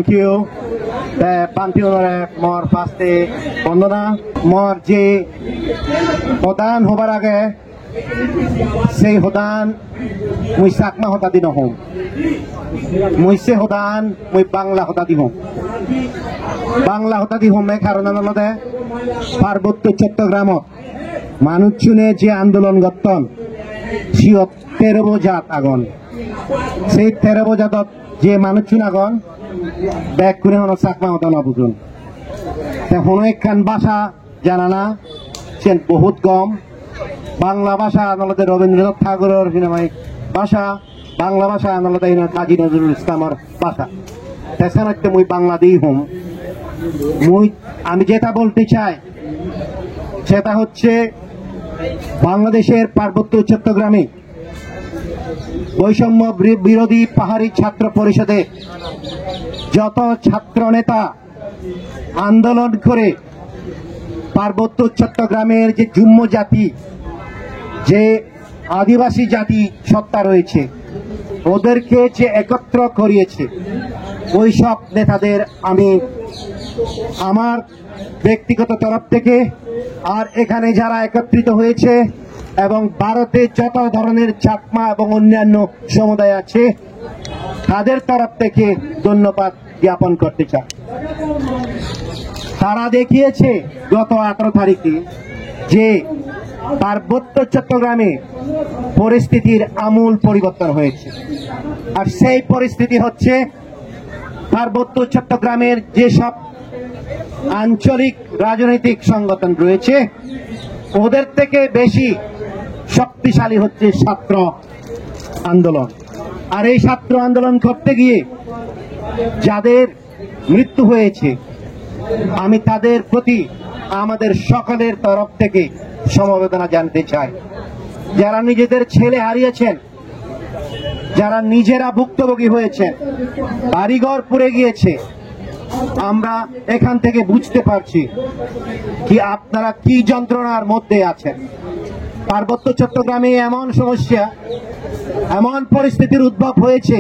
you. Pantheonore mor paste bondona mor je hodan hobar age sei hodan mui sakma hota din hom mui se hodan mui bangla hota di hom Bangla হতা দি হোমে কারণ আনলদে পার্বত্য চট্টগ্রাম মানুষ চুনে যে আন্দোলন গঠন CO 13 জাত আগন সেই 13 জাতত যে মানুষ চুন আগন ব্যাক করে হন চাকমা হতা না বুঝুন হন একখান ভাষা জানা না সেন বহুত কম বাংলা ভাষা আনলদে রবীন্দ্রনাথ ঠাকুরের সিনেমায় ভাষা বাংলা ভাষা আনলদে কাজী নজরুল ইসলামের ভাষা তেসানাতে মুই বাংলা দিই হোম আমি যেটা বলতে চাই সেটা হচ্ছে বাংলাদেশের পার্বত্য চট্টগ্রামে বৈষম্য বিরোধী পাহাড়ি ছাত্র পরিষদে যত ছাত্র নেতা আন্দোলন করে পার্বত্য চট্টগ্রামের যে জুম্ম জাতি যে আদিবাসী জাতি সত্তা রয়েছে ওদেরকে যে একত্র করিয়েছে ওই সব নেতাদের আমি আমার ব্যক্তিগত তরফ থেকে আর এখানে যারা একত্রিত হয়েছে এবং ভারতে যত ধরনের চাকমা এবং অন্যান্য সমুদায় আছে তাদের তরফ থেকে ধন্যবাদ জ্ঞাপন করতে চাই তারা দেখিয়েছে গত 18 তারিখে যে পার্বত্য চট্টগ্রামে পরিস্থিতির আমূল পরিবর্তন হয়েছে আর সেই পরিস্থিতি হচ্ছে পার্বত্য চট্টগ্রামের যেসব আঞ্চলিক রাজনৈতিক সংগঠন রয়েছে ওদের থেকে বেশি শক্তিশালী হচ্ছে ছাত্র আন্দোলন আর এই ছাত্র আন্দোলন করতে গিয়ে যাদের মৃত্যু হয়েছে আমি তাদের প্রতি আমাদের সকলের তরফ থেকে সমবেদনা জানাতে চাই যারা নিজেদের ছেলে হারিয়েছেন যারা নিজেরা ভুক্তভোগী হয়েছেন বাড়িঘর পুড়ে গিয়েছে আমরা এখান থেকে বুঝতে পারছি কি আপনারা কি যন্ত্রণার মধ্যে আছেন পার্বত্য চট্টগ্রামে এমন সমস্যা এমন পরিস্থিতির উদ্ভব হয়েছে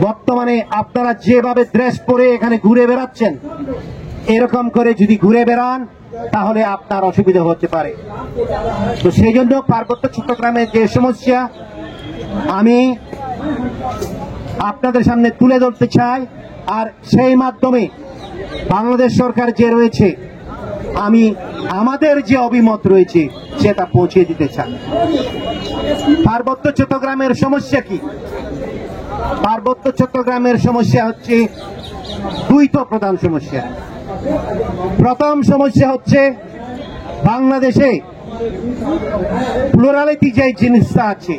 বর্তমানে আপনারা যেভাবে ড্রেস পরে এখানে ঘুরে বেড়াচ্ছেন এরকম করে যদি ঘুরে বেড়ান তাহলে আপনার অসুবিধা হতে পারে তো সেই জন্য পার্বত্য চট্টগ্রামের যে সমস্যা আমি আপনাদের সামনে তুলে ধরতে চাই আর সেই মাধ্যমে বাংলাদেশ সরকার যে রয়েছে আমি আমাদের যে অভিমত রয়েছে সেটা পৌঁছে দিতে চাই পার্বত্য চট্টগ্রামের সমস্যা কি পার্বত্য চট্টগ্রামের সমস্যা হচ্ছে দুইটা প্রধান সমস্যা প্রথম সমস্যা হচ্ছে বাংলাদেশে প্লুরালিটি যে জিনিসটা আছে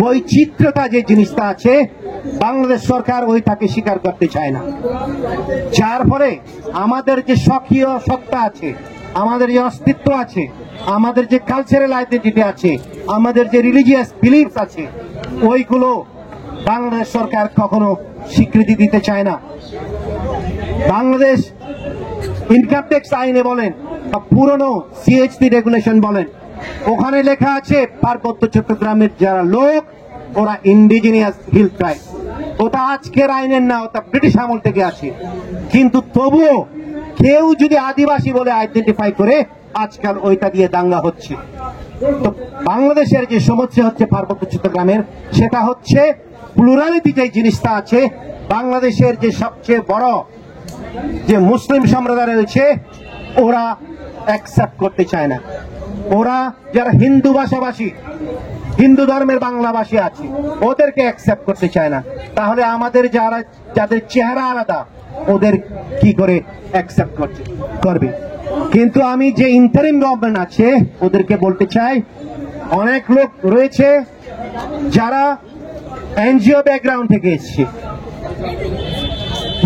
বৈচিত্র্যতা যে জিনিসটা আছে বাংলাদেশ সরকার ওইটাকে স্বীকার করতে চায় না যার ফলে আমাদের যে স্বকীয় সত্তা আছে আমাদের যে অস্তিত্ব আছে আমাদের যে কালচারাল আইডেন্টিটি আছে আমাদের যে রিলিজিয়াস বিলিফস আছে ওইগুলো বাংলাদেশ সরকার কখনো স্বীকৃতি দিতে চায় না বাংলাদেশ ইনকাম ট্যাক্স আইনে বলেন বা পুরনো সিএইচটি রেগুলেশন বলেন ওখানে লেখা আছে পার্বত্য চট্টগ্রামের যারা লোক ওরা ইন্ডিজিনিয়াস হিল ট্রাইব ওটা আজকের আইনের না ওটা ব্রিটিশ আমল থেকে আছে কিন্তু তবুও কেউ যদি আদিবাসী বলে আইডেন্টিফাই করে আজকাল ওইটা দিয়ে দাঙ্গা হচ্ছে তো বাংলাদেশের যে সমস্যা হচ্ছে পার্বত্য চট্টগ্রামের সেটা হচ্ছে প্লুরালিটি যে জিনিসটা আছে বাংলাদেশের যে সবচেয়ে বড় যে মুসলিম সম্প্রদায় রয়েছে ওরা অ্যাকসেপ্ট করতে চায় না ওরা যারা হিন্দু ভাষাভাষী হিন্দু ধর্মের বাংলাভাষী আছে ওদেরকে অ্যাকসেপ্ট করতে চায় না তাহলে আমাদের যারা যাদের চেহারা আলাদা ওদের কি করে অ্যাকসেপ্ট করবে কিন্তু আমি যে ইন্টারিম গভর্নমেন্ট আছে ওদেরকে বলতে চাই অনেক লোক রয়েছে যারা এনজিও ব্যাকগ্রাউন্ড থেকে এসেছে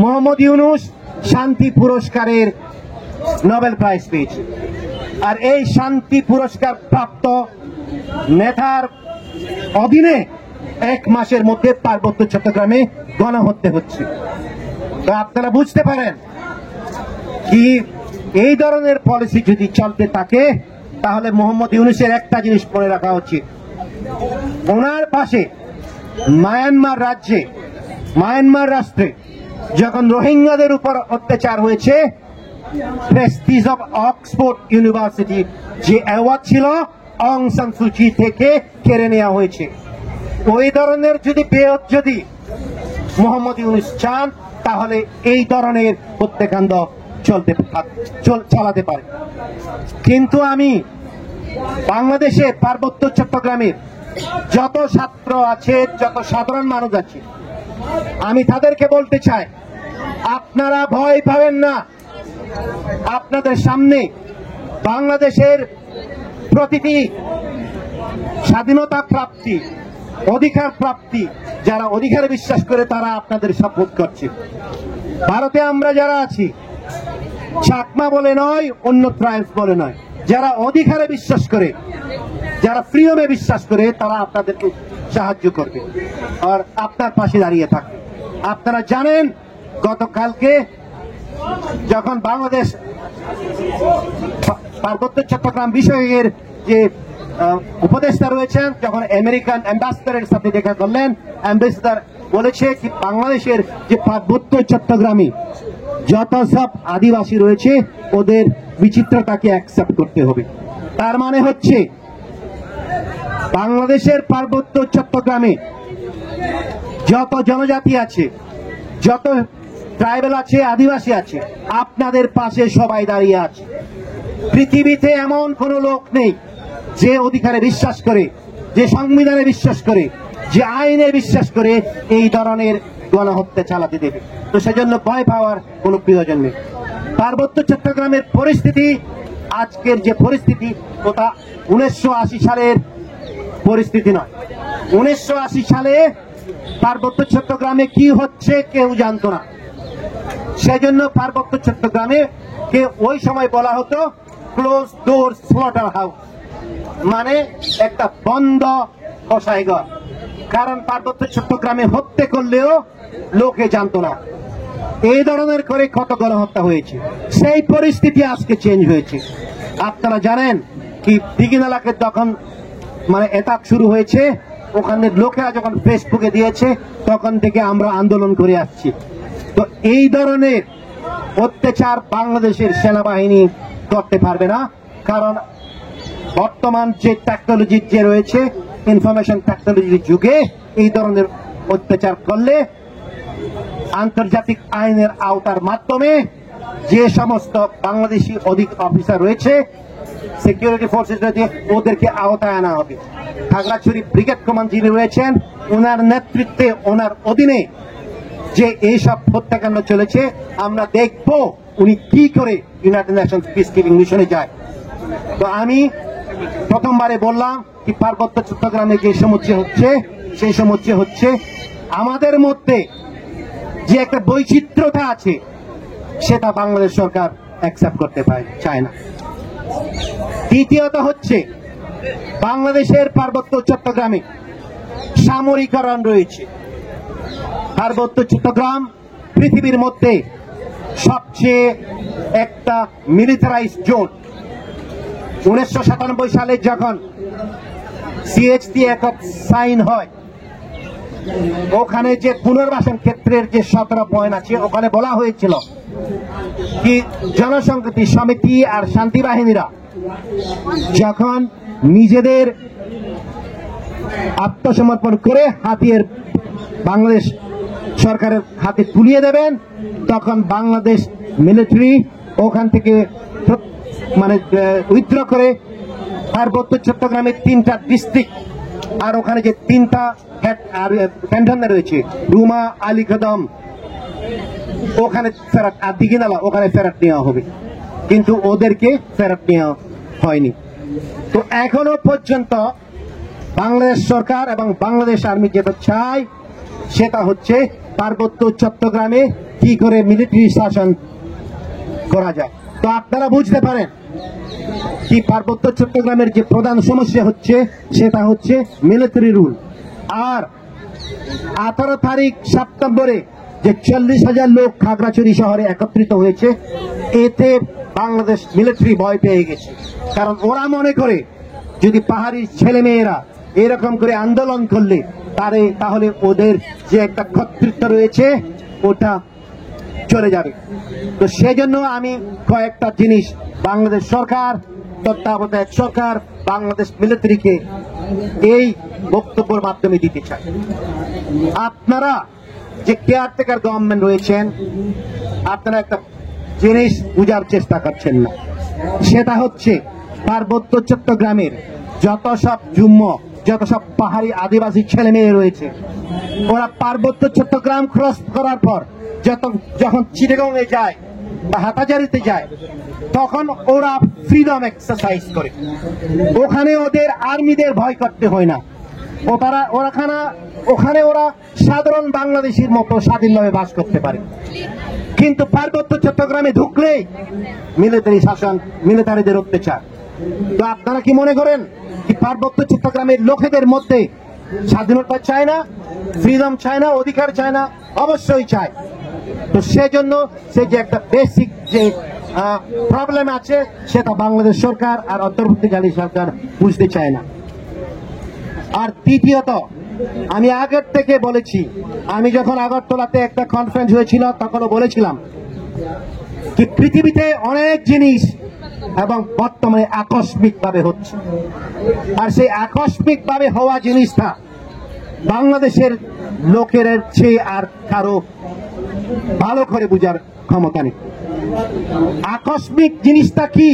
মোহাম্মদ ইউনূস শান্তি পুরস্কারের নোবেল প্রাইজ পেয়েছে আর এই শান্তি পুরস্কার প্রাপ্ত নেতার অধীনে 1 মাসের মধ্যে পার্বত্য চট্টগ্রামে গণহত্যা হচ্ছে তো আপনারা বুঝতে পারেন কি এই ধরনের পলিসি যদি চলতে থাকে তাহলে মোহাম্মদ ইউনূসের একটা জিনিস মনে রাখা উচিত ওনার পাশে মায়ানমার রাষ্ট্রে যখন রোহিঙ্গাদের উপর অত্যাচার হয়েছে, প্রেস্টিজ অফ অক্সফোর্ড ইউনিভার্সিটি যে অ্যাওয়ার্ড ছিল অং সান সুচি থেকে কেড়ে নেওয়া হয়েছে। ওই ধরনের যদি বেয়ত যদি মোহাম্মদ ইউনূস চান, তাহলে এই ধরনের হত্যাকাণ্ড চালাতে পারে। কিন্তু আমি বাংলাদেশে পার্বত্য চট্টগ্রামের যত ছাত্র আছে, যত সাধারণ মানুষ আছে, আমি তাদেরকে বলতে চাই, আপনারা ভয় পাবেন না। আপনাদের সামনে বাংলাদেশের প্রতিটি স্বাধীনতা প্রাপ্তি, অধিকার প্রাপ্তি, যারা অধিকারে বিশ্বাস করে তারা আপনাদের সাপোর্ট করছে। ভারতে আমরা যারা আছি, চাকমা বলে নয়, অন্য ট্রাইবস বলে নয়, যারা অধিকারে বিশ্বাস করে, যারা ফ্রিডমে বিশ্বাস করে, তারা আপনাদেরকে সাহায্য করবে আর আপনার পাশে দাঁড়িয়ে থাকবে। আপনারা জানেন গতকালকে যখন বাংলাদেশ পার্বত্য চট্টগ্রাম বিষয়ের যে উপদেষ্টা রয়েছেন, যখন আমেরিকান অ্যাম্বাসেডারের সাথে দেখা করলেন, অ্যাম্বাসেডার বলেছে কি বাংলাদেশের যে পার্বত্য চট্টগ্রামে যত সব আদিবাসী রয়েছে ওদের বিচিত্রতাকে অ্যাকসেপ্ট করতে হবে। তার মানে হচ্ছে বাংলাদেশের পার্বত্য চট্টগ্রামে যত জনজাতি আছে, যত ট্রাইবেল আছে, আদিবাসী আছে, আপনাদের পাশে সবাই দাঁড়িয়ে আছে। পৃথিবীতে এমন কোন লোক নেই যে অধিকারে বিশ্বাস করে, যে সংবিধানে বিশ্বাস করে, যে আইনে বিশ্বাস করে এই ধরনের গণহত্যা চালাতে দেবে। তো সেজন্য ভয় পাওয়ার কোনো প্রয়োজন নেই। পার্বত্য চট্টগ্রামের পরিস্থিতি, আজকের যে পরিস্থিতি, ওটা 1980 সালের পরিস্থিতি নয়। 1980 সালে পার্বত্য চট্টগ্রামে কি হচ্ছে কেউ জানতো না। সেজন্য পার্বত্য চট্টগ্রামে কে ওই সময় বলা হতো ক্লোজ ডোর স্লটার হাউস, মানে একটা বন্ধ কসাইঘর। কারণ পার্বত্য চট্টগ্রামে হত্যা করলেও লোকে জানতো না। এই ধরনের করে কত গণহত্যা হয়েছে। সেই পরিস্থিতি আজকে চেঞ্জ হয়েছে। আপনারা জানেন কি দিঘিনালাকে যখন মানে অ্যাটাক শুরু হয়েছে, ওখানে লোকেরা যখন ফেসবুকে দিয়েছে, তখন থেকে আমরা আন্দোলন করে আসছি। তো এই ধরনের অত্যাচার বাংলাদেশের সেনাবাহিনী করতে পারবে না। কারণ বর্তমান যে টেকনোলজি যে রয়েছে, ইনফরমেশন টেকনোলজির যুগে এই ধরনের অত্যাচার করলে আন্তর্জাতিক আইনের আওতার মাধ্যমে যে সমস্ত বাংলাদেশি অফিসার রয়েছে, সিকিউরিটি ফোর্সেস রয়েছে, ওদেরকে আওতায় আনা হবে। খাগড়াছড়ি ব্রিগেড কমান্ড যিনি রয়েছেন, ওনার নেতৃত্বে, ওনার অধীনে যে এইসব হত্যাকাণ্ড চলেছে, আমরা দেখব উনি কি করে ইউনাইটেড নেশনস পিস কিপিং মিশনে যায়। তো আমি প্রথমবারে বললাম কি পার্বত্য চট্টগ্রামে যে সমস্যা হচ্ছে, সেই সমস্যা হচ্ছে আমাদের মধ্যে যে একটা বৈচিত্র্যতা আছে, সেটা বাংলাদেশ সরকার অ্যাকসেপ্ট করতে চায় না। দ্বিতীয়ত হচ্ছে বাংলাদেশের পার্বত্য চট্টগ্রামে সামরিকরণ রয়েছে। পার্বত্য চট্টগ্রাম পৃথিবীর মধ্যে সবচেয়ে একটা মিলিটারাইজ জোন। 1997 সালে যখন সিএইচটি অ্যাক্ট সাইন হয়, ওখানে যে পুনর্বাসন ক্ষেত্রের যে 17 পয়েন্ট আছে, ওখানে বলা হয়েছিল কি জনসংহতি সমিতি আর শান্তি বাহিনীরা যখন নিজেদের আত্মসমর্পণ করে হাতিয়ার বাংলাদেশ সরকারের হাতে তুলিয়ে দেবেন, তখন বাংলাদেশ মিলিটারি ওখান থেকে মানে উইথড্র করে পার্বত্য চট্টগ্রামের 3টা ডিস্ট্রিক্ট আর ওখানে যে 3টা ক্যান্টনমেন্ট রয়েছে, রুমা, আলী কদম, ওখানে ফেরত, আর দিঘিনালা ওখানে ফেরত নেওয়া হবে। কিন্তু ওদেরকে ফেরত নেওয়া হয়নি। তো এখনো পর্যন্ত বাংলাদেশ সরকার এবং বাংলাদেশ আর্মি যেটা চায়, সেটা হচ্ছে পার্বত্য চট্টগ্রামে কি করে মিলিটারি শাসন করা যায়। তো আপনারা বুঝতে পারেন কি পার্বত্য চট্টগ্রামের যে প্রধান সমস্যা হচ্ছে, সেটা হচ্ছে মিলিটারি রুল। আর 18 তারিখ সেপ্টেম্বরে যে 40,000 লোক খাগড়াছড়ি শহরে একত্রিত হয়েছে, এতে বাংলাদেশ মিলিটারি ভয় পেয়ে গেছে। কারণ ওরা মনে করে যদি পাহাড়ি ছেলেমেয়েরা এরকম করে আন্দোলন করলে তাহলে ওদের যে একটা কর্তৃত্ব রয়েছে ওটা চলে যাবে। তো সেজন্য আমি কয়েকটা জিনিস বাংলাদেশ সরকার, তত্ত্বাবধায়ক সরকার, বাংলাদেশ মিলিটারিকে এই বক্তব্যের মাধ্যমে দিতে চাই। আপনারা যে কেয়ারটেকার গভর্নমেন্ট রয়েছেন, আপনারা একটা জিনিস বোঝার চেষ্টা করছেন না, সেটা হচ্ছে পার্বত্য চট্টগ্রামের যত সব যত সব পাহাড়ি আদিবাসী ছেলে মেয়ে রয়েছে, ওরা পার্বত্য চট্টগ্রাম ক্রস করার পর যখন চিটাগংয়ে যায় বা হাটাজারিতে যায়, তখন ওরা ফ্রিডম এক্সারসাইজ করে। ওখানে ওদের আর্মিদের ভয় করতে হয় না। ওখানে ওরা সাধারণ বাংলাদেশির মতো স্বাধীনভাবে বাস করতে পারে। কিন্তু পার্বত্য চট্টগ্রামে ঢুকলেই মিলিটারি শাসন, মিলিটারিদের অত্যাচার। তো আপনারা কি মনে করেন কি পার্বত্য চট্টগ্রামের লোকেদের মধ্যে স্বাধীনতা চায় না, ফ্রিডম চায় না, অধিকার চায় না? অবশ্যই চায়। তো সেজন্য সে যে একটা বেসিক যে প্রবলেম আছে, সেটা বাংলাদেশ সরকার আর অন্তর্বর্তীকালীন সরকার বুঝতে চায় না। আর তৃতীয়ত, আমি আগের থেকে বলেছি, আমি যখন আগরতলাতে একটা কনফারেন্স হয়েছিল তখনও বলেছিলাম কি পৃথিবীতে অনেক জিনিস এবং বর্তমানে আকস্মিক ভাবে হচ্ছে, আর সেই আকস্মিক ভাবে হওয়া জিনিসটা বাংলাদেশের লোকের চেয়ে আর কারো ভালো করে বোঝার ক্ষমতা নেই। আকস্মিক জিনিসটা কি?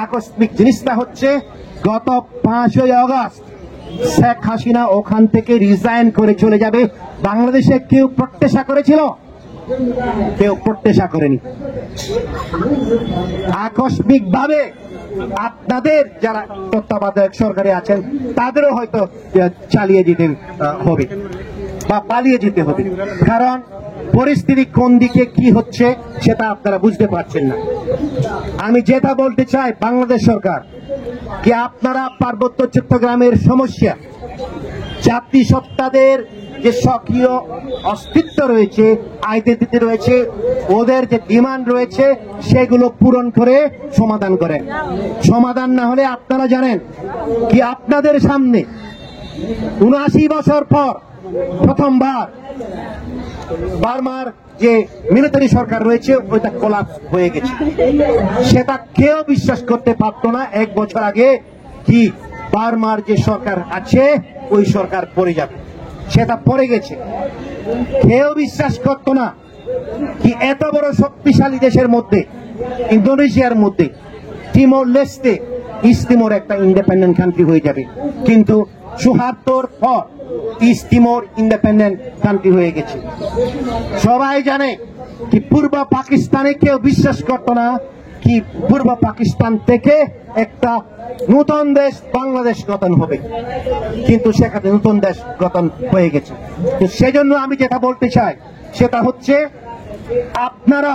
আকস্মিক জিনিসটা হচ্ছে গত 5ই আগস্ট শেখ হাসিনা ওখান থেকে রিজাইন করে চলে যাবে। বাংলাদেশে কেউ প্রত্যাশা করেছিল? কেউ প্রত্যাশা করেনি। আকস্মিক ভাবে আপনাদের যারা তত্ত্বাবধায়ক সরকারে আছেন তাদেরও হয়তো চালিয়ে যেতে হবে বা পালিয়ে যেতে হবে, কারণ পরিস্থিতি কোন দিকে কি হচ্ছে সেটা আপনারা বুঝতে পারছেন না। আমি যেটা বলতে চাই বাংলাদেশ সরকার, কি আপনারা পার্বত্য চট্টগ্রামের সমস্যা, জাতিসত্তাদের যে স্বকীয় অস্তিত্ব রয়েছে, আইডেন্টিটি রয়েছে, ওদের যে ডিমান্ড রয়েছে, সেগুলো পূরণ করে সমাধান করেন। সমাধান না হলে আপনারা জানেন কি আপনাদের সামনে ৭৯ বছর পর প্রথমবার বার্মার যে মিলিটারি সরকার রয়েছে ওইটা কোলাপস হয়ে গেছে। সেটা কেউ বিশ্বাস করতে পারতো না 1 বছর আগে কি বার্মার যে সরকার আছে ওই সরকার পড়ে যাবে। সেটা পড়ে গেছে। কেউ বিশ্বাস করতো না কি এত বড় শক্তিশালী দেশের মধ্যে, ইন্দোনেশিয়ার মধ্যে, তিমোর লেস্টে ইস্ট তিমোর একটা ইন্ডিপেন্ডেন্ট কান্ট্রি হয়ে যাবে। কিন্তু ৭৪ পর ইস্ট তিমোর ইন্ডিপেন্ডেন্ট কান্ট্রি হয়ে গেছে। সবাই জানে কি পূর্ব পাকিস্তানে কেউ বিশ্বাস করতো না কি পূর্ব পাকিস্তান থেকে একটা নতুন দেশ বাংলাদেশ গঠন হবে, কিন্তু সেখানে নতুন দেশ গঠন হয়ে গেছে। তো সেজন্য আমি যেটা বলতে চাই সেটা হচ্ছে আপনারা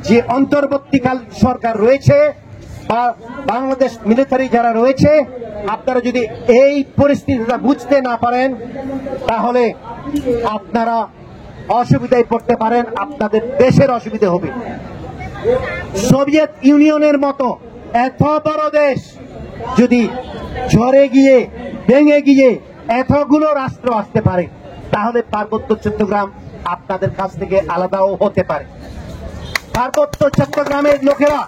যে অন্তর্বর্তীকাল সরকার রয়েছে বা বাংলাদেশ মিলিটারি যারা রয়েছে, আপনারা যদি এই পরিস্থিতিটা বুঝতে না পারেন তাহলে আপনারা অসুবিধায় পড়তে পারেন, আপনাদের দেশের অসুবিধা হবে। সোভিয়েত ইউনিয়নের মতো এত বড় দেশ যদি ঝরে গিয়ে ভেঙে গিয়ে এতগুলো রাষ্ট্র আসতে পারে, তাহলে পার্বত্য চট্টগ্রাম আপনাদের কাছ থেকে আলাদাও হতে পারে। পার্বত্য চট্টগ্রামের লোকেরা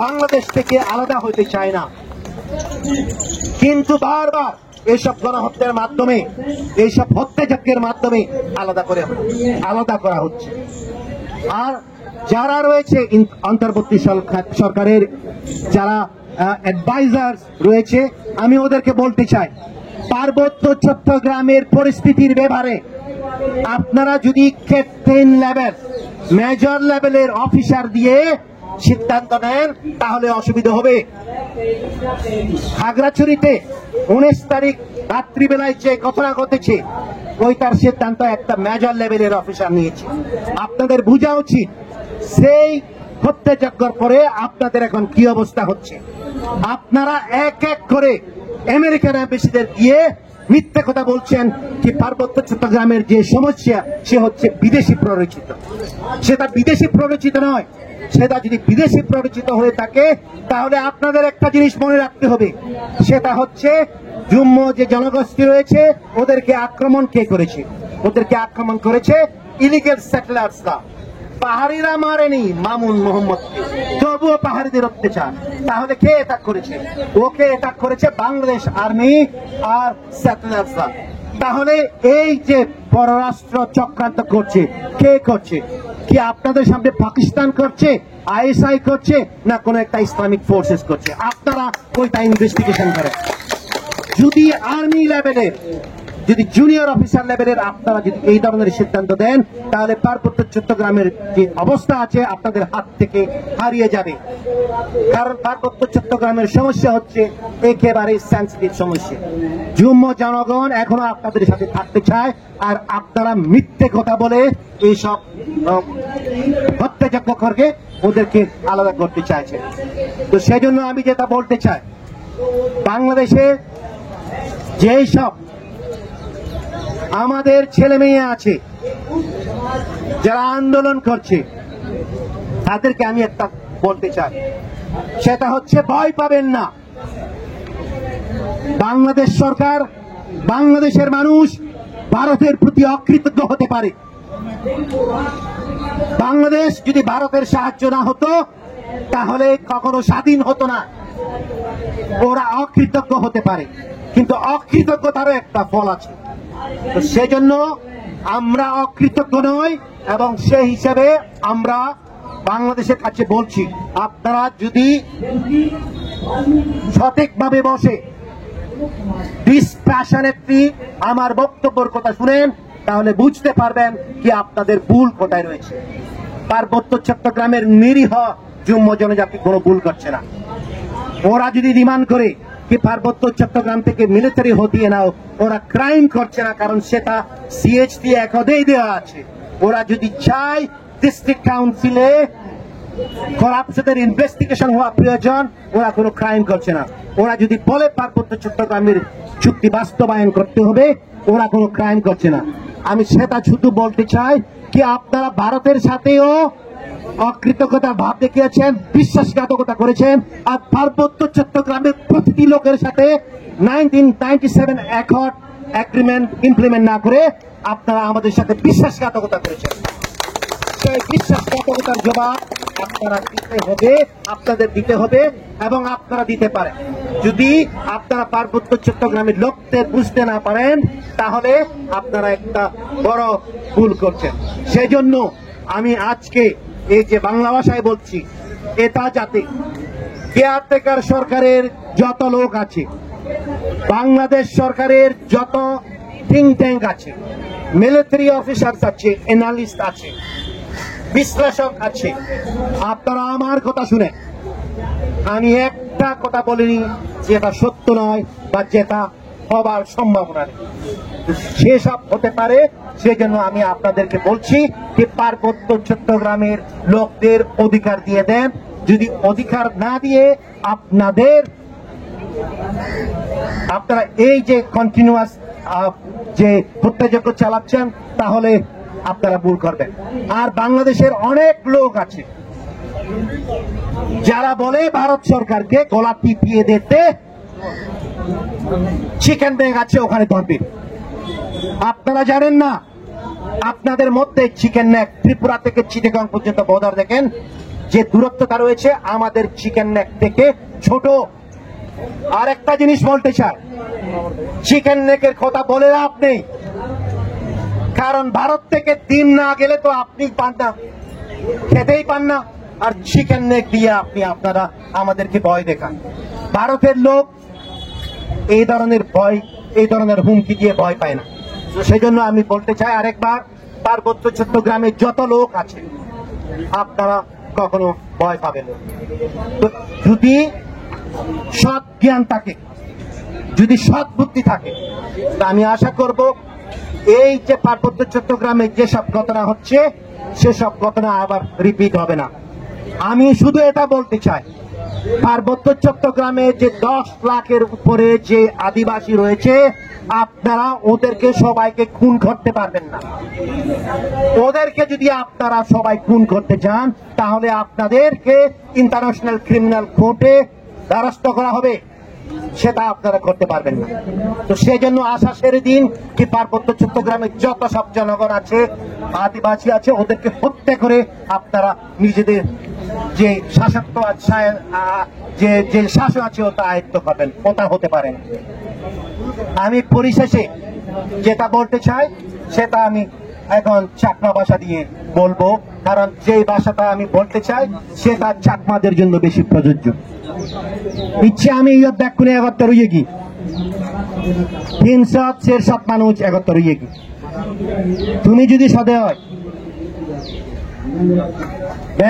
বাংলাদেশ থেকে আলাদা হতে চায় না, কিন্তু বারবার এইসব গণহত্যার মাধ্যমে, এইসব হত্যাযজ্ঞের মাধ্যমে আলাদা করা হচ্ছে। আর যারা রয়েছে অন্তর্বর্তী সরকারের যারা অ্যাডভাইজার রয়েছে, আমি ওদেরকে বলতে চাই পার্বত্য চট্টগ্রামের পরিস্থিতির ব্যাপারে আপনারা যদি ক্যাপ্টেন লেভেল, মেজর লেভেলের অফিসার দিয়ে সিদ্ধান্ত নেন তাহলে অসুবিধা হবে। খাগড়াছড়িতে 19 তারিখ রাত্রিবেলায় যে ঘটনা ঘটেছে ওইটার সিদ্ধান্ত একটা মেজর লেভেলের অফিসার নিয়েছে। আপনাদের বোঝা উচিত সেই হত্যাযজ্ঞের পরে আপনাদের এখন কি অবস্থা হচ্ছে। আপনারা এক এক করে আমেরিকান এম্বাসিদের দিয়ে মিথ্যে কথা বলছেন যে পার্বত্য চট্টগ্রামের যে সমস্যা সে হচ্ছে বিদেশি প্ররোচিত। সেটা বিদেশি প্ররোচিত নয়। সেটা যদি বিদেশি প্ররোচিত হয়ে থাকে তাহলে আপনাদের একটা জিনিস মনে রাখতে হবে, সেটা হচ্ছে জম্মু যে জনগোষ্ঠী রয়েছে ওদেরকে আক্রমণ কে করেছে? ওদেরকে আক্রমণ করেছে ইলিগেল সেটেলার্সরা, পাহাড়িরা মারেনি মামুন মোহাম্মদকে, তবুও পাহাড়িদের অত্যাচার। তাহলে কে অ্যাটাক করেছে? ওকে অ্যাটাক করেছে বাংলাদেশ আর্মি আর সেটেলার্সরা। তাহলে এই যে পররাষ্ট্র চক্রান্ত করছে, কে করছে? কি আপনাদের সামনে পাকিস্তান করছে, আইএসআই করছে, না কোন একটা ইসলামিক ফোর্সেস করছে? আপনারা ওইটা ইনভেস্টিগেশন করেন। যদি আর্মি লেভেলের, যদি জুনিয়র অফিসার লেভেলের আপনারা যদি এই ধরনের সিদ্ধান্ত দেন, তাহলে পার্বত্য চট্টগ্রামের যে অবস্থা আছে আপনাদের হাত থেকে হারিয়ে যাবে। কারণ পার্বত্য চট্টগ্রামের সমস্যা হচ্ছে একেবারে সেন্সিটিভ সমস্যা। যুম্ম জনগণ এখনো আপনাদের সাথে থাকতে চায়, আর আপনারা মিথ্যে কথা বলে এইসব হত্যাযজ্ঞ করকে ওদেরকে আলাদা করতে চাইছে। তো সেজন্য আমি যেটা বলতে চাই, বাংলাদেশে যেই সব আমাদের ছেলে মেয়ে আছে যারা আন্দোলন করছে, তাদেরকে আমি একটা বলতে চাই, সেটা হচ্ছে ভয় পাবেন না। বাংলাদেশ সরকার, বাংলাদেশের মানুষ ভারতের প্রতি অকৃতজ্ঞ হতে পারে। বাংলাদেশ যদি ভারতের সাহায্য না হতো তাহলে কখনো স্বাধীন হতো না। ওরা অকৃতজ্ঞ হতে পারে, কিন্তু অকৃতজ্ঞতারও একটা ফল আছে। তো সেজন্য আমরা অকৃতজ্ঞ নই, এবং সেই হিসাবে আমরা বাংলাদেশের কাছে বলছি, আপনারা যদি সঠিকভাবে বসে ডিসপ্যাশনেটলি আমার বক্তব্যের কথা শুনেন, তাহলে বুঝতে পারবেন কি আপনাদের ভুল কোথায় রয়েছে। পার্বত্য চট্টগ্রামের নিরীহ যুম্ম জনজাতি কোনো ভুল করছে না। ওরা যদি ডিমান্ড করে কি পার্বত্য চট্টগ্রাম থেকে মিলিটারি হটিয়ে নাও, ওরা ক্রাইম করছে না, কারণ সেটা সিএইচটি একদেই দেওয়া আছে। ওরা যদি চায় ডিস্ট্রিক্ট কাউন্সিলে করাপশনের ইনভেস্টিগেশন হওয়া প্রয়োজন, ওরা কোনো ক্রাইম করছে না। ওরা যদি বলে পার্বত্য চট্টগ্রামের চুক্তি বাস্তবায়ন করতে হবে, ওরা কোনো ক্রাইম করছে না। আমি সেটা শুধু বলতে চাই কি আপনারা ভারতের সাথেও অকৃতজ্ঞতার ভাব দেখিয়েছেন, বিশ্বাসঘাতকতা করেছেন, আর পার্বত্য চট্টগ্রামের প্রতিটি লোকের সাথে 1997 অ্যাকর্ড এগ্রিমেন্ট ইমপ্লিমেন্ট না করে আপনারা আমাদের সাথে বিশ্বাসঘাতকতা করেছেন। সেই বিশ্বাসঘাতকতার জবাব আপনারা দিতে হবে, আপনাদের দিতে হবে, এবং আপনারা দিতে পারেন। যদি আপনারা পার্বত্য চট্টগ্রামের লোকদের বুঝতে না পারেন, তাহলে আপনারা একটা বড় ভুল করছেন। সেই জন্য আমি আজকে এই যে বাংলা ভাষায় বলছি, এটা যাতে কেয়ারটেকার সরকারের যত লোক আছে, বাংলাদেশ সরকারের যত থিঙ্ক ট্যাঙ্ক আছে, মিলিটারি অফিসার্স আছে, অ্যানালিস্ট আছে, বিশ্লেষক আছে, আপনারা আমার কথা শুনে, আমি একটা কথা বলিনি যেটা সত্য নয় বা যেটা হবার সম্ভাবনা নেই, সেসব হতে পারে। সেজন্য আমি আপনাদেরকে বলছি যে পার্বত্য চট্টগ্রামের লোকদের অধিকার দিয়ে দেন। যদি অধিকার না দিয়ে আপনারা এই যে কন্টিনিউয়াস যে হত্যাযজ্ঞ চালাচ্ছেন, তাহলে আপনারা ভুল করবেন। আর বাংলাদেশের অনেক লোক আছে যারা বলে ভারত সরকারকে গলা টিপিয়ে দিতে চিকেন ব্যাগ আছে ওখানে ধরবে। আপনারা জানেন না, আপনাদের মধ্যে চিকেন নেক ত্রিপুরা থেকে চিটাগং পর্যন্ত বর্ডার দেখেন, যে দূরত্বটা রয়েছে আমাদের চিকেন নেক থেকে ছোট। আর একটা জিনিস বলতে চাই, চিকেন নেকের কথা বলে লাভ নেই, কারণ ভারত থেকে ডিম না গেলে তো আপনি পান না, খেতেই পান না, আর চিকেন নেক দিয়ে আপনারা আমাদেরকে ভয় দেখান। ভারতের লোক এই ধরনের ভয়, এই ধরনের হুমকি দিয়ে ভয় পায় না। সেই জন্য আমি বলতে চাই আরেকবার, পার্বত্য চট্টগ্রামে যত লোক আছে আপনারা কখনো ভয় পাবেন না। তো যদি সৎ জ্ঞান থাকে, যদি সৎ বুদ্ধি থাকে, তা আমি আশা করব এই যে পার্বত্য চট্টগ্রামে যেসব ঘটনা হচ্ছে সেসব ঘটনা আবার রিপিট হবে না। আমি শুধু এটা বলতে চাই, পার্বত্য চট্টগ্রামে যে 10 লাখের উপরে যে আদিবাসী রয়েছে, আপনারা ওদেরকে সবাইকে খুন করতে পারবেন না। ওদেরকে যদি আপনারা সবাই খুন করতে চান, তাহলে আপনাদেরকে ইন্টারন্যাশনাল ক্রিমিনাল কোর্টে দ্বারস্থ করা হবে। সেটা আপনারা করতে পারবেন না। তো সেই জন্য আশা সেরে দিন কি পার্বত্য চট্টগ্রামের যত সব জনগণ আছে, আদিবাসী আছে, ওদেরকে হত্যা করে আপনারা নিজেদের যে শাসক যে শাসন আছে ওটা আয়ত্ত করবেন, ওটা হতে পারে না। আমি পরিশেষে যেটা বলতে চাই সেটা আমি এখন চাকমা ভাষা দিয়ে বলবো, কারণ যে ভাষাটা আমি বলতে চাই সেটা চাকমাদের জন্য বেশি প্রযোজ্য। ইচ্ছে আমি দেখুনে একত্র রইয়ে কি 300-400 মানুষ একত্র রইয়ে কি তুমি যদি সদে হয়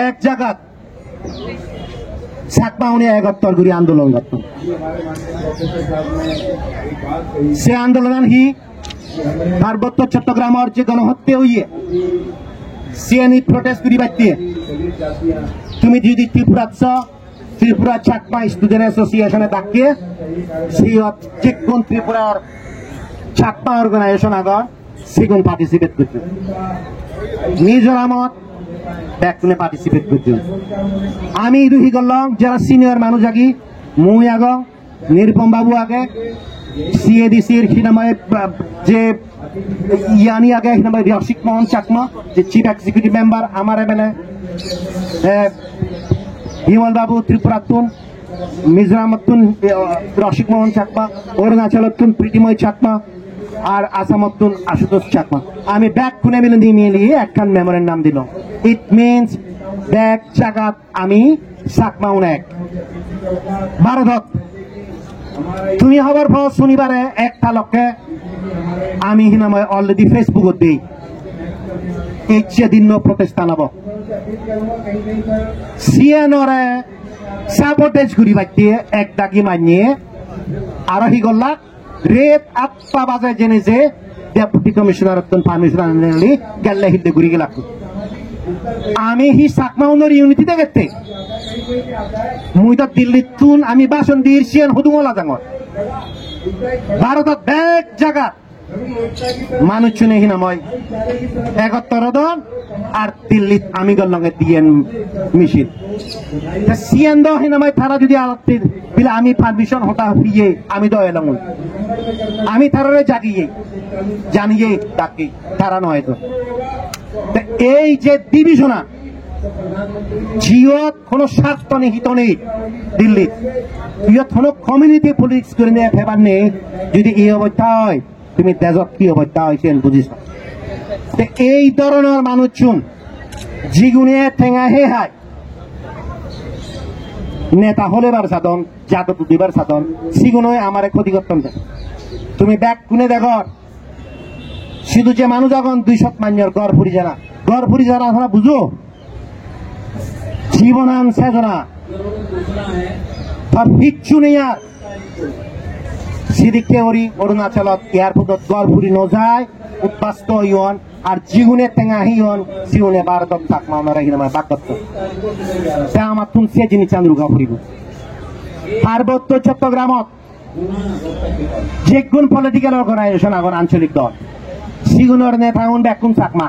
এক জায়গা চাকমা উনি একত্র করি আন্দোলন করত, সে আন্দোলন হি পার্বত্য চট্টগ্রামের যে গণহত্যা হইয়ে সিএনই প্রটেস্ট করি বাড়তে তুমি যদি ত্রিপুরা চাকমা স্টুডেন্ট অ্যাসোসিয়েশনে ডাকিয়ে যে কোন ত্রিপুরার চাকমা অর্গানাইজেশন আগর সেগুন পার্টিসিপেট করতে মিজোরামত ব্যাকুনে পার্টিসিপেট করতে। আমি রুহি করলাম যারা সিনিয়র মানুষ আগি মুই আগ নিরুপম বাবু আগে সিএডিসির হিনাময় যে ইয়ানি আগে হিনাময় রসিক মোহন চাকমা যে চিফ এক্সিকিউটিভ মেম্বার আমার এমএলএ বিমল বাবু ত্রিপুরাতুন, মিজোরামতুন রসিক মোহন চাকমা, অরুণাচলতুন প্রীতিময় চাকমা আর আসামতুন আশুতোষ চাকমা। আমি ব্যাগ খুনে মিলিয়ে একখান মেমোরের নাম দিল। ইট মিনস ব্যাগ জাগাত আমি চাকমা এক ভারতত তুমি হবার পর শনিবারে একটা লক্ষ্যে আমি হিনাময় অলরেডি ফেসবুকত দিই ইচ্ছে দিন প্রটেস্ট আনাব সিএনরে সাপোর্টেজ করি বাড়তে এক দাগি মানিয়ে আর হি গল্লা রেত 8টা বাজে জেনে যে ডেপুটি কমিশনার পারমিশন আনলি গেলে হিলতে ঘুরি গেলাম আমি হি চাকমাউনের ইউনিটিতে গেতে মুই তো দিল্লি তুন আমি বাসন দিয়ে সিএন হুদুমলা জাঙর ভারতত ব্যাগ জায়গা মানুষ চুনে হিনাময় 71 জন আর দিল্লিত আমি গল্লঙ্গে দিয়েন মিছিল সিএন দ হিনাময় তারা যদি আলতি বিলে আমি পারমিশন হতা হইয়ে আমি দ এলাম আমি তারারে জাগিয়ে জানিয়ে ডাকি তারা নয় তো এই যে ডিভিশনা জিওত কোনো স্বার্থ নিহিত নেই দিল্লিত ইয়ত কোনো কমিউনিটি পলিটিক্স করে নিয়ে ফেবার নেই। যদি এই অবস্থা হয় তুমি দেশত কি অবস্থা হয়েছে বুঝিস এই ধরনের মানুষজন জিগুনে ঠেঙা হে হায় নেতা হলেবার সাধন জাত দিবার সাধন সিগুনে আমার ক্ষতি করতাম। তুমি ব্যাগ কুনে দেখো শুধু যে মানুষ যখন 200 মান্যর গড় ফুরি যারা আমরা বুঝো জীবনান সেজনা তার কিচ্ছু নেই আর সিদিকে ওরি অরুণাচলত এয়ারপোর্টত গড় ফুরি নজায় উৎপাস্ত ইয়ন আর জিগুনে টেঙা হিয়ন জিগুনে ভারতত চাকমা ওনারা কিনা বাক করত আমার তুন সে জিনিস চান্দুগা ফুরিব পার্বত্য চট্টগ্রামত যে কোন পলিটিক্যাল অর্গানাইজেশন এখন আঞ্চলিক দল সিগুনের নেতা হন ব্যাকুন চাকমা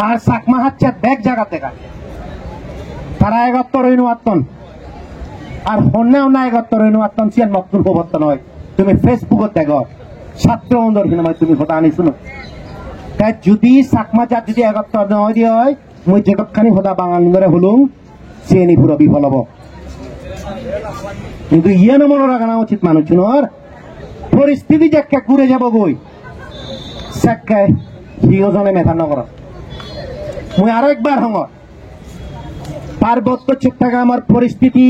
আর চাকমা হচ্ছে ব্যাগ জায়গা দেখা তারা 71 আত্মন আর হন্যাও না 71 আত্মন সিয়ান মতন প্রবর্তন হয়। তুমি ফেসবুকত দেখো ছাত্র বন্ধুর হিনাময় তুমি কথা আনি শুনো তাই যদি চাকমা জাত যদি 71 নহয় দিয়ে হয় মই জগৎখানি সদা বাঙালি ধরে হলুম সিএনি পুরো বিফল হব। কিন্তু ইয়ে মনে রাখা উচিত মানুষজনের পরিস্থিতি যে ঘুরে যাব গই সাক্ষায় সিংহজনে মেধা নগর মই আরো একবার হঙ পার্বত্য চট্টগ্রামের পরিস্থিতি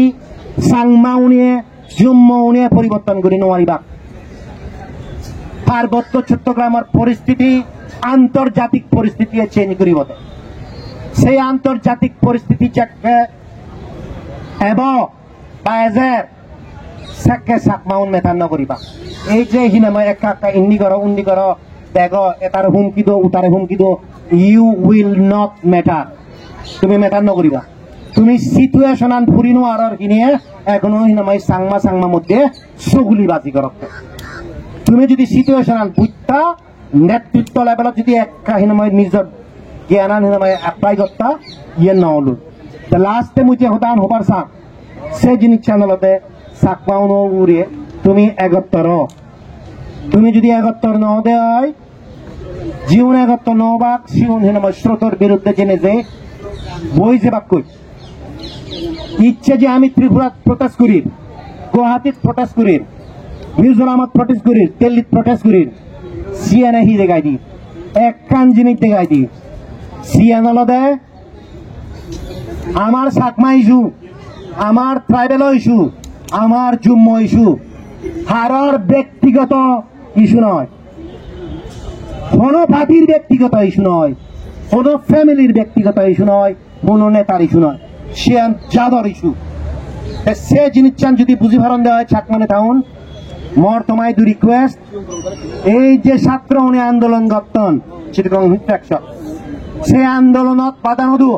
সাংমা উনিয়ে জুম্মা উনিয়ে পরিবর্তন করে নোৱাৰিবা। পার্বত্য চট্টগ্রামের পরিস্থিতি আন্তর্জাতিক পরিস্থিতি চেঞ্জ করিব সেই আন্তর্জাতিক পরিস্থিতি যাকে এব বা এজের সাকে চাকমাউন মেধান নকরিবা। এই যে হিনাময় একা একা ইন্নি কর দেখ এটার হুমকি দো উতারে হুমকি দো ইউ উইল নট ম্যাটার তুমি ম্যাটার নকরিবা। তুমি সিচুয়েশন ফুরিনো আর কিনিয়ে এখনো হিনাময় সাংমা মধ্যে সগুলি বাজি করত তুমি যদি সিচুয়েশন বুঝতা নেতৃত্ব লেভেলত যদি একটা হিনাময় নিজের জ্ঞান হিনাময় এপ্লাই করতা ইয়ে নহলো লাস্টে মুই যে হতান হবার চাম সে জিনিস চ্যানেলতে চাকমাও উড়ে তুমি 71 তুমি যদি 71 ন দেয় জীবন 71 নবাক শিবন হেন স্রোতর বিরুদ্ধে জেনে যে বই যে বাক্য ইচ্ছে যে আমি ত্রিপুরা প্রটেস্ট করি গুয়াহাটিত প্রটেস্ট করি মিজোরামত প্রটেস্ট করি দিল্লিত প্রটেস্ট করি সিয়ানে হি দেখাই দি এক কান জিনিস দেখাই দি সিয়ান হলদে আমার চাকমা ইস্যু আমার ট্রাইবেল ইস্যু আমার জুম্ম ইস্যু হারর ব্যক্তিগত ইস্যু নয় কোন পার্টির ব্যক্তিগত ইস্যু নয় কোন ফ্যামিলির ব্যক্তিগত ইস্যু নয় কোন নেতার ইস্যু নয় সিয়ান জাদর ইস্যু সে জিনিস চান যদি বুঝি ভারণ দেওয়া হয় চাকমানে টাউন মর তোমায় দু রিকোয়েস্ট এই যে ছাত্র উনি আন্দোলন গঠন চিটগং সে আন্দোলনত বাধা নদু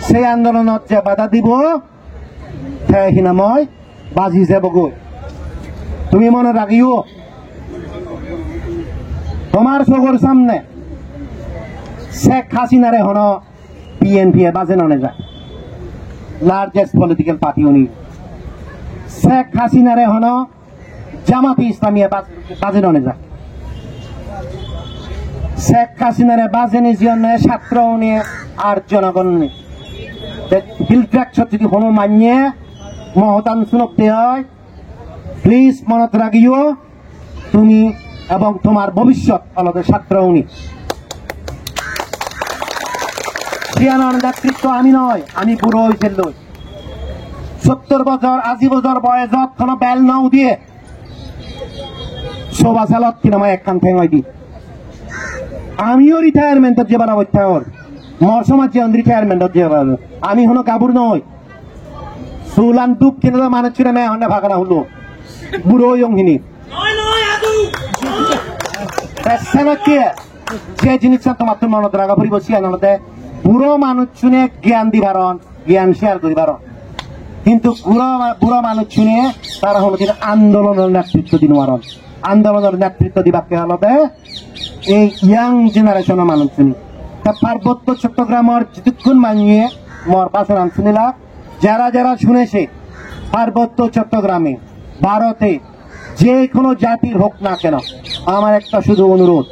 সেই আন্দোলনত যে বাধা দিব হিনাময় বাজি যাব গৈ তুমি মনে রাখিও তোমার চোখের সামনে শেখ হাসিনারে হন বিএনপি বাজে ননে যায় লার্জেস্ট পলিটিক্যাল পার্টি উনি শেখ হাসিনারে হন জামাতি ইসলামিয়া বাজে ননে যায় শেখ হাসিনারে বাজে নিজন ছাত্র উনি আর জনগণ হিলট্রাকশন যদি কোনো মানিয়ে মহতান শুনতে হয় প্লিজ মনত রাখিও তুমি এবং তোমার ভবিষ্যৎ আলাদা ছাত্র উনি সিয়ানোর নেতৃত্ব আমি নয় আমি বুড়ো হয়েছিল 70 বছর 80 বছর বয়সত কোনো বেল নাও দিয়ে শোভা চালত কিনা একখান ঠেঙাই দি আমিও রিটায়ারমেন্টত যে বানা বৈঠা ওর মর সমাজ যে রিটায়ারমেন্টত যে আমি হনো কাবুর নয় সুলান ডুব কিনা মানুষ ছিল মেয়ে হন্ডা ভাগনা হলো বুড়ো ইয়ংহিনী যে জিনিসটা তোমার তো মনত রাখা পড়িব সিয়ানতে বুড়ো মানুষ শুনে জ্ঞান দিবারণ জ্ঞান শেয়ার করিবারণ কিন্তু বুড়ো মানুষ শুনে তারা হলো কিন্তু আন্দোলনের নেতৃত্ব দিনবারণ আন্দোলনের নেতৃত্ব দিবাকে হলতে এই ইয়াং জেনারেশনের মানুষ শুনি তা পার্বত্য চট্টগ্রামের যতক্ষণ মানিয়ে মর পাশে নাম শুনিলা যারা যারা শুনেছে পার্বত্য চট্টগ্রামে ভারতে যে কোনো জাতির হোক না কেন আমার একটা শুধু অনুরোধ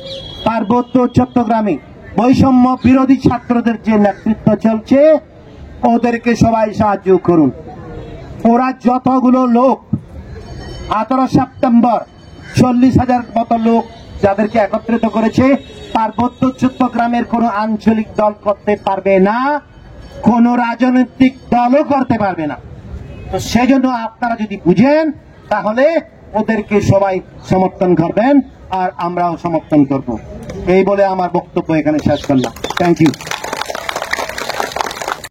পার্বত্য চট্টগ্রামে বৈষম্য বিরোধী ছাত্রদের যে নেতৃত্ব চলছে ওদেরকে সবাই সাহায্য করুন ওরা যতগুলো লোক 18 সেপ্টেম্বর 40,000 মতো লোক যাদেরকে একত্রিত করেছে পার্বত্য চট্টগ্রামের কোন আঞ্চলিক দল করতে পারবে না কোন রাজনৈতিক দলও করতে পারবে না তো সেজন্য আপনারা যদি বুঝেন তাহলে ওদেরকে সবাই সমর্থন করবেন আর আমরাও সমর্থন করব এই বলে আমার বক্তব্য এখানে শেষ করলাম থ্যাংক ইউ